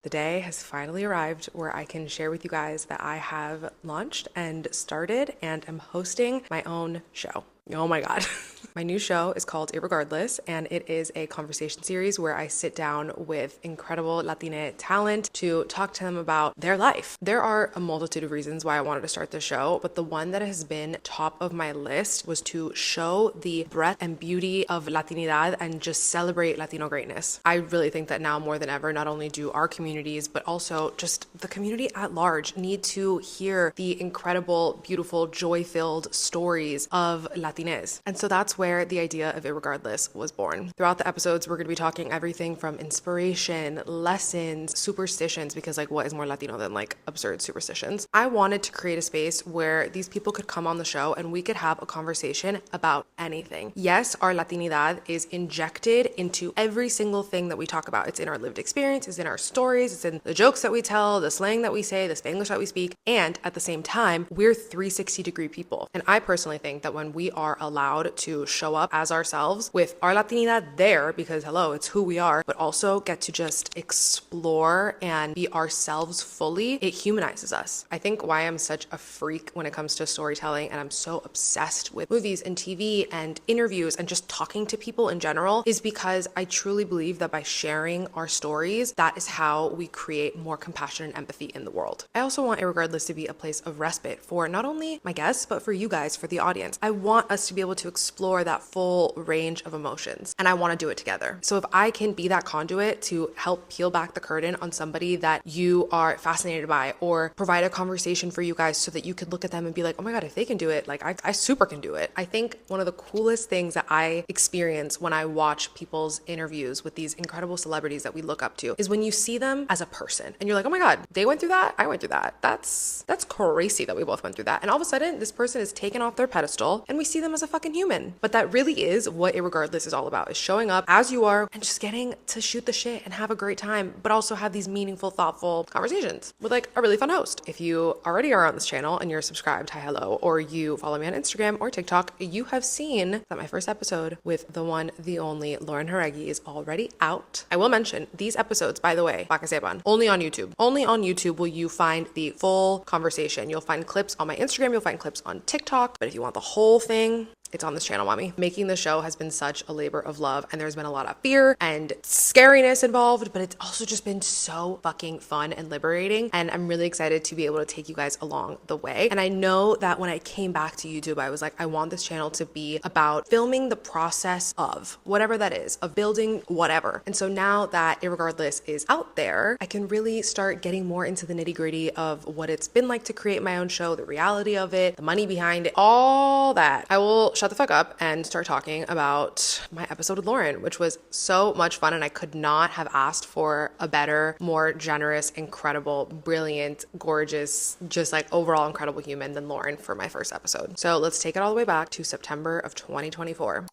The day has finally arrived where I can share with you guys that I have launched and started and am hosting my own show. Oh my God. My new show is called Irregardless, and it is a conversation series where I sit down with incredible Latina talent to talk to them about their life. There are a multitude of reasons why I wanted to start the show, but the one that has been top of my list was to show the breadth and beauty of Latinidad and just celebrate Latino greatness. I really think that now more than ever, not only do our communities, but also just the community at large need to hear the incredible, beautiful, joy-filled stories of Latinidad. And so that's where the idea of Irregardless was born. Throughout the episodes, we're going to be talking everything from inspiration, lessons, superstitions, because like what is more Latino than like absurd superstitions? I wanted to create a space where these people could come on the show and we could have a conversation about anything. Yes, our Latinidad is injected into every single thing that we talk about. It's in our lived experience, it's in our stories, it's in the jokes that we tell, the slang that we say, the Spanglish that we speak, and at the same time, we're 360-degree people. And I personally think that when we are allowed to show up as ourselves with our Latinidad there, because hello, it's who we are, but also get to just explore and be ourselves fully, it humanizes us. I think why I'm such a freak when it comes to storytelling and I'm so obsessed with movies and TV and interviews and just talking to people in general is because I truly believe that by sharing our stories, that is how we create more compassion and empathy in the world. I also want Irregardless to be a place of respite for not only my guests, but for you guys, for the audience. I want us to be able to explore that full range of emotions, and I want to do it together. So if I can be that conduit to help peel back the curtain on somebody that you are fascinated by, or provide a conversation for you guys so that you could look at them and be like, oh my God, if they can do it, like I super can do it. I think one of the coolest things that I experience when I watch people's interviews with these incredible celebrities that we look up to is when you see them as a person and you're like, oh my God, they went through that, I went through that. That's crazy that we both went through that. And all of a sudden, this person is taken off their pedestal and we see them as a fucking human. But that really is what Irregardless is all about, is showing up as you are and just getting to shoot the shit and have a great time, but also have these meaningful, thoughtful conversations with like a really fun host. If you already are on this channel and you're subscribed, hi, hello, or you follow me on Instagram or TikTok, you have seen that my first episode with the one, the only Lauren Jauregui is already out. I will mention these episodes, by the way, para que sepan, only on YouTube. Only on YouTube will you find the full conversation. You'll find clips on my Instagram, you'll find clips on TikTok, but if you want the whole thing, it's on this channel, mommy. Making the show has been such a labor of love, and there's been a lot of fear and scariness involved, but it's also just been so fucking fun and liberating, and I'm really excited to be able to take you guys along the way. And I know that when I came back to YouTube, I was like, I want this channel to be about filming the process of whatever that is, of building whatever. And so now that Irregardless is out there, I can really start getting more into the nitty-gritty of what it's been like to create my own show, the reality of it, the money behind it, all that. I will shut the fuck up and start talking about my episode with Lauren, which was so much fun, and I could not have asked for a better, more generous, incredible, brilliant, gorgeous, just like overall incredible human than Lauren for my first episode. So let's take it all the way back to September of 2024.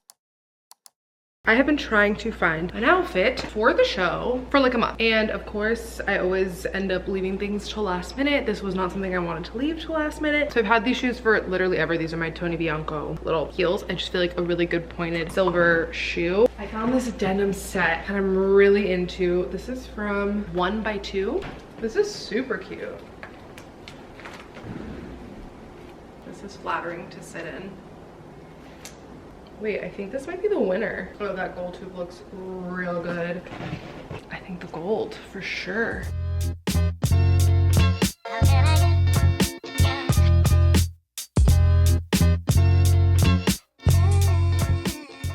I have been trying to find an outfit for the show for like a month. And of course, I always end up leaving things till last minute. This was not something I wanted to leave till last minute. So I've had these shoes for literally ever. These are my Tony Bianco little heels. I just feel like a really good pointed silver shoe. I found this denim set and I'm really into. This is from 1x2. This is super cute. This is flattering to sit in. Wait, I think this might be the winner. Oh, that gold tube looks real good. I think the gold for sure.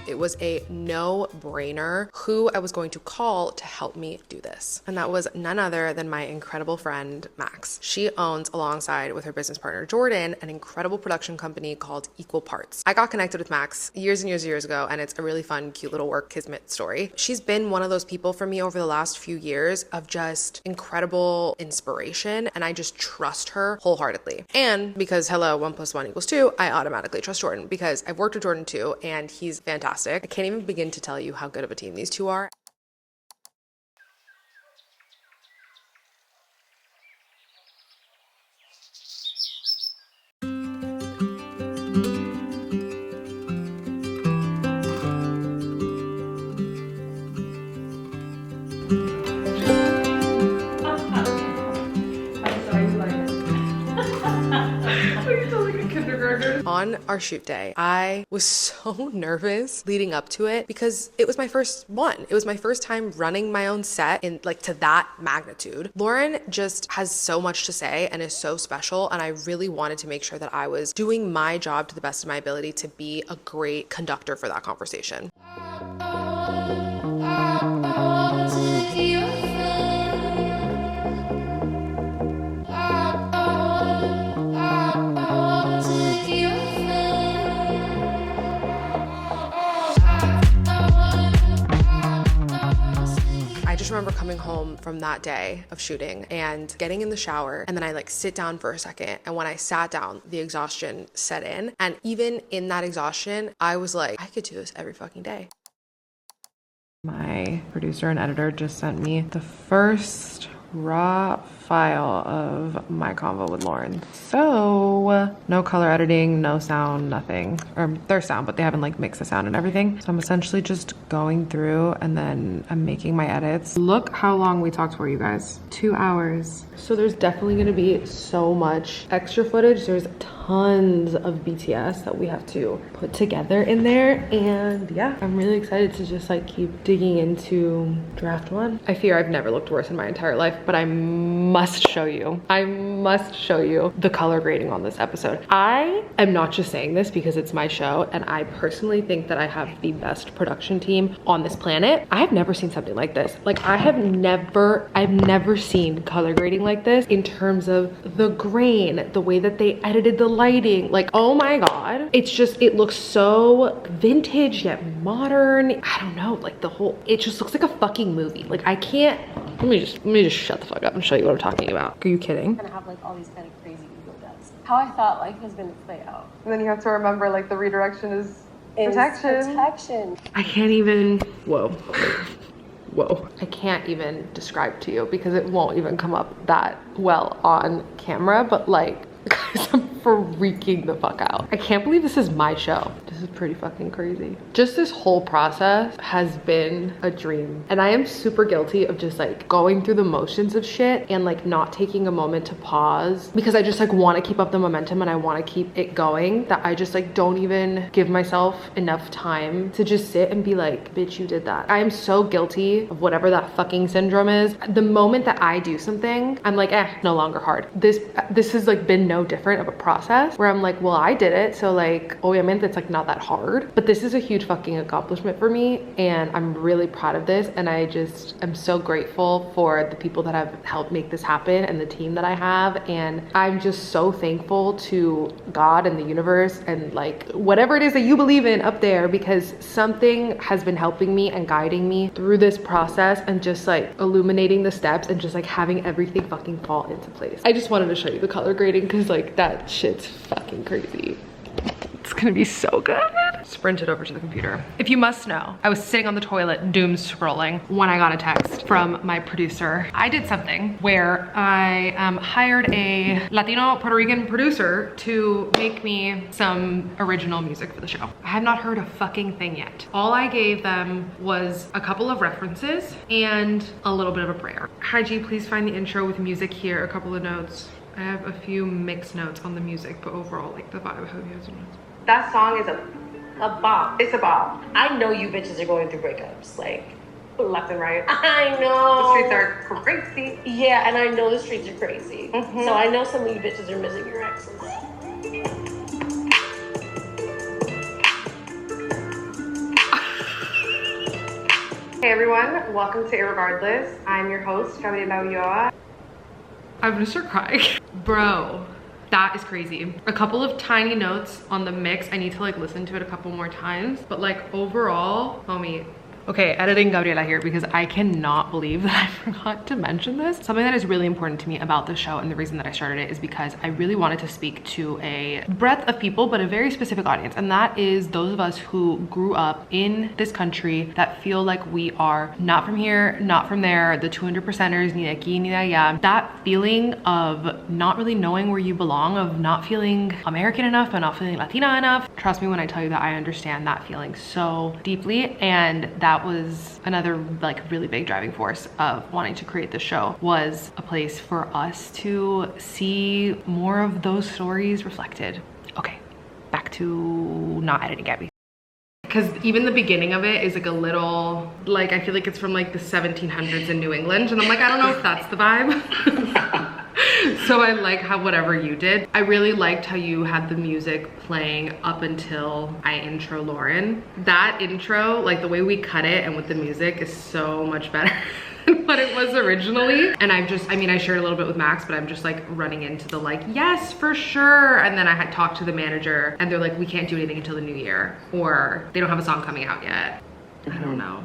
It was a no-brainer who I was going to call to help me do this. And that was none other than my incredible friend, Max. She owns, alongside with her business partner, Jordan, an incredible production company called Equal Parts. I got connected with Max years and years and years ago, and it's a really fun, cute little work kismet story. She's been one of those people for me over the last few years of just incredible inspiration, and I just trust her wholeheartedly. And because, hello, 1 + 1 = 2, I automatically trust Jordan because I've worked with Jordan too, and he's fantastic. I can't even begin to tell you how good of a team these two are. On our shoot day, I was so nervous leading up to it because it was my first one. It was my first time running my own set in like to that magnitude. Lauren just has so much to say and is so special, and I really wanted to make sure that I was doing my job to the best of my ability to be a great conductor for that conversation. I just remember coming home from that day of shooting and getting in the shower, and then I like sit down for a second, and when I sat down, the exhaustion set in, and even in that exhaustion, I was like, I could do this every fucking day. My producer and editor just sent me the first raw file of my convo with Lauren. So no color editing, no sound, nothing. Or there's sound, but they haven't like mixed the sound and everything. So I'm essentially just going through and then I'm making my edits. Look how long we talked for, you guys. 2 hours. So there's definitely gonna be so much extra footage. There's tons of BTS that we have to put together in there, and yeah, I'm really excited to just like keep digging into draft one. I fear I've never looked worse in my entire life, but I must show you the color grading on this episode. I am not just saying this because it's my show, and I personally think that I have the best production team on this planet. I have never seen something like this. Like I've never seen color grading like this in terms of the grain, the way that they edited the lighting. Like, oh my God. It's just, it looks so vintage yet modern. I don't know, like it just looks like a fucking movie. Like I can't, let me just shut the fuck up and show you what I'm talking about. Are you kidding? Gonna have like all these kind of crazy ego deaths. How I thought life was gonna play out. And then you have to remember like the redirection is protection. I can't even, whoa. I can't even describe to you because it won't even come up that well on camera, but like, guys, I'm freaking the fuck out. I can't believe this is my show. This is pretty fucking crazy. Just this whole process has been a dream. And I am super guilty of just like going through the motions of shit and like not taking a moment to pause because I just like want to keep up the momentum and I want to keep it going, that I just like don't even give myself enough time to just sit and be like, bitch, you did that. I am so guilty of whatever that fucking syndrome is. The moment that I do something, I'm like, no longer hard. This has like been no different of a process where I'm like, well, I did it, so like, obviamente it's like not that hard, but this is a huge fucking accomplishment for me and I'm really proud of this, and I just am so grateful for the people that have helped make this happen and the team that I have, and I'm just so thankful to God and the universe and like whatever it is that you believe in up there, because something has been helping me and guiding me through this process and just like illuminating the steps and just like having everything fucking fall into place. I just wanted to show you the color grading because like that shit's fucking crazy. It's gonna be so good. Sprinted over to the computer. If you must know, I was sitting on the toilet doom scrolling when I got a text from my producer. I did something where I hired a Latino Puerto Rican producer to make me some original music for the show. I have not heard a fucking thing yet. All I gave them was a couple of references and a little bit of a prayer. Hi G, please find the intro with music here, a couple of notes. I have a few mixed notes on the music, but overall, like the vibe, I hope you guys know. That song is a bop. It's a bop. I know you bitches are going through breakups, like left and right. I know. The streets are crazy. Yeah, and I know the streets are crazy. Mm-hmm. So I know some of you bitches are missing your exes. Hey everyone, welcome to Irregardless. I'm your host, Gabriela Ulloa. I'm gonna start crying. Bro, that is crazy. A couple of tiny notes on the mix. I need to like listen to it a couple more times, but like overall, homie, Okay, editing Gabriela here because I cannot believe that I forgot to mention this. Something that is really important to me about this show and the reason that I started it is because I really wanted to speak to a breadth of people, but a very specific audience. And that is those of us who grew up in this country that feel like we are not from here, not from there, the 200%ers, ni de aquí, ni de allá. That feeling of not really knowing where you belong, of not feeling American enough, but not feeling Latina enough. Trust me when I tell you that I understand that feeling so deeply, and that was another like really big driving force of wanting to create this show, was a place for us to see more of those stories reflected. Okay, to not editing Gabby. Because even the beginning of it is like a little, like, I feel like it's from like the 1700s in New England. And I'm like, I don't know if that's the vibe. So I like how whatever you did. I really liked how you had the music playing up until I intro Lauren. That intro, like the way we cut it and with the music is so much better than what it was originally. And I shared a little bit with Max, but I'm just like running into the like, yes, for sure. And then I had talked to the manager and they're like, we can't do anything until the new year, or they don't have a song coming out yet. I don't know.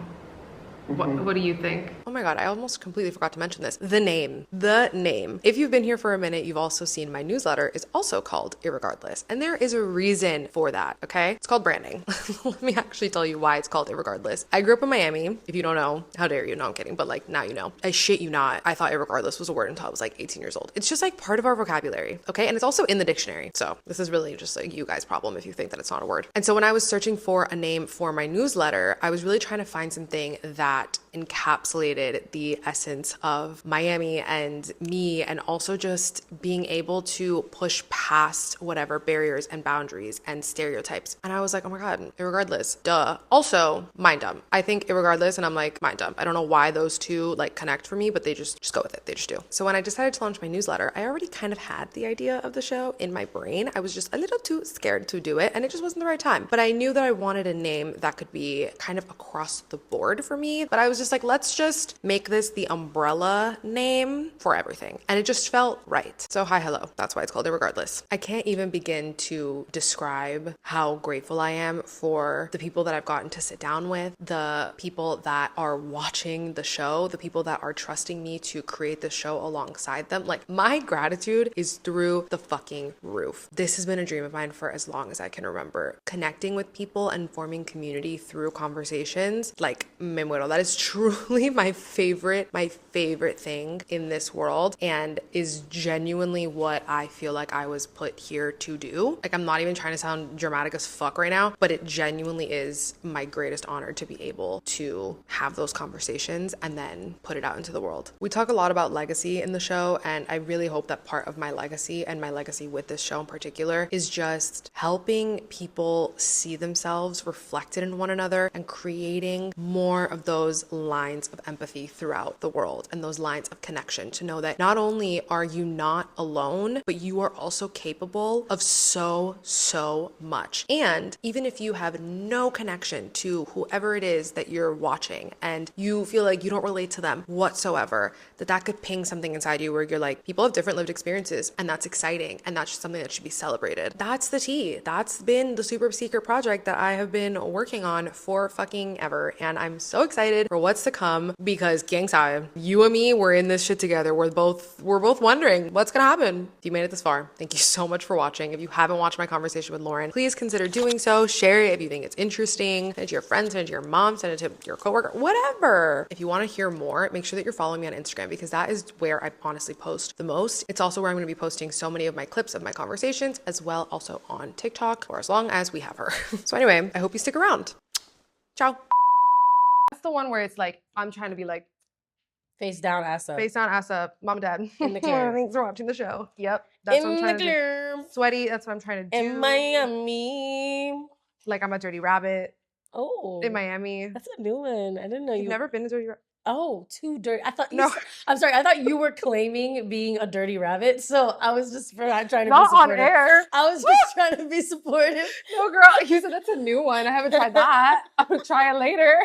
What do you think? Oh my God, I almost completely forgot to mention this. The name. If you've been here for a minute, you've also seen my newsletter is also called Irregardless. And there is a reason for that, okay? It's called branding. Let me actually tell you why it's called Irregardless. I grew up in Miami. If you don't know, how dare you? No, I'm kidding. But like, now you know. I shit you not. I thought irregardless was a word until I was like 18 years old. It's just like part of our vocabulary, okay? And it's also in the dictionary. So this is really just a you guys problem if you think that it's not a word. And so when I was searching for a name for my newsletter, I was really trying to find something that encapsulated the essence of Miami and me, and also just being able to push past whatever barriers and boundaries and stereotypes. And I was like, oh my God, irregardless, duh. Also, mind dumb. I think irregardless and I'm like, mind dumb. I don't know why those two like connect for me, but they just go with it. They just do. So when I decided to launch my newsletter, I already kind of had the idea of the show in my brain. I was just a little too scared to do it, and it just wasn't the right time. But I knew that I wanted a name that could be kind of across the board for me. But I was just like, let's just make this the umbrella name for everything. And it just felt right. So hi, hello. That's why it's called Irregardless. I can't even begin to describe how grateful I am for the people that I've gotten to sit down with, the people that are watching the show, the people that are trusting me to create the show alongside them. Like, my gratitude is through the fucking roof. This has been a dream of mine for as long as I can remember. Connecting with people and forming community through conversations, like, me muero. That is truly my favorite thing in this world, and is genuinely what I feel like I was put here to do. Like, I'm not even trying to sound dramatic as fuck right now, but it genuinely is my greatest honor to be able to have those conversations and then put it out into the world. We talk a lot about legacy in the show, and I really hope that part of my legacy, and my legacy with this show in particular, is just helping people see themselves reflected in one another and creating more of those lines of empathy throughout the world and those lines of connection, to know that not only are you not alone, but you are also capable of so much. And even if you have no connection to whoever it is that you're watching and you feel like you don't relate to them whatsoever, that could ping something inside you where you're like, people have different lived experiences, and that's exciting, and that's just something that should be celebrated. That's the tea. That's been the super secret project that I have been working on for fucking ever, and I'm so excited for what's to come, because quién sabe, you and me, we're in this shit together. We're both wondering what's gonna happen. If you made it this far, thank you so much for watching. If you haven't watched my conversation with Lauren, please consider doing so. Share it if you think it's interesting. Send it to your friends, send it to your mom, send it to your coworker, whatever. If you want to hear more, make sure that you're following me on Instagram, because that is where I honestly post the most. It's also where I'm going to be posting so many of my clips of my conversations, as well also on TikTok, or as long as we have her. So anyway, I hope you stick around. Ciao. That's the one where it's like, I'm trying to be like, Face down, ass up. face down, ass up, mom and dad. In the clear. Thanks for watching the show. Yep. That's what I'm trying to do. Sweaty, that's what I'm trying to do. In Miami. Like I'm a dirty rabbit. Oh. In Miami. That's a new one. I didn't know You've never been to Dirty Rabbit? Oh, too dirty. I thought No. I'm sorry. I thought you were claiming being a dirty rabbit. So I was just trying to Not be supportive. on air. I was just trying to be supportive. No, girl. You said that's a new one. I haven't tried that. I'm going to try it later.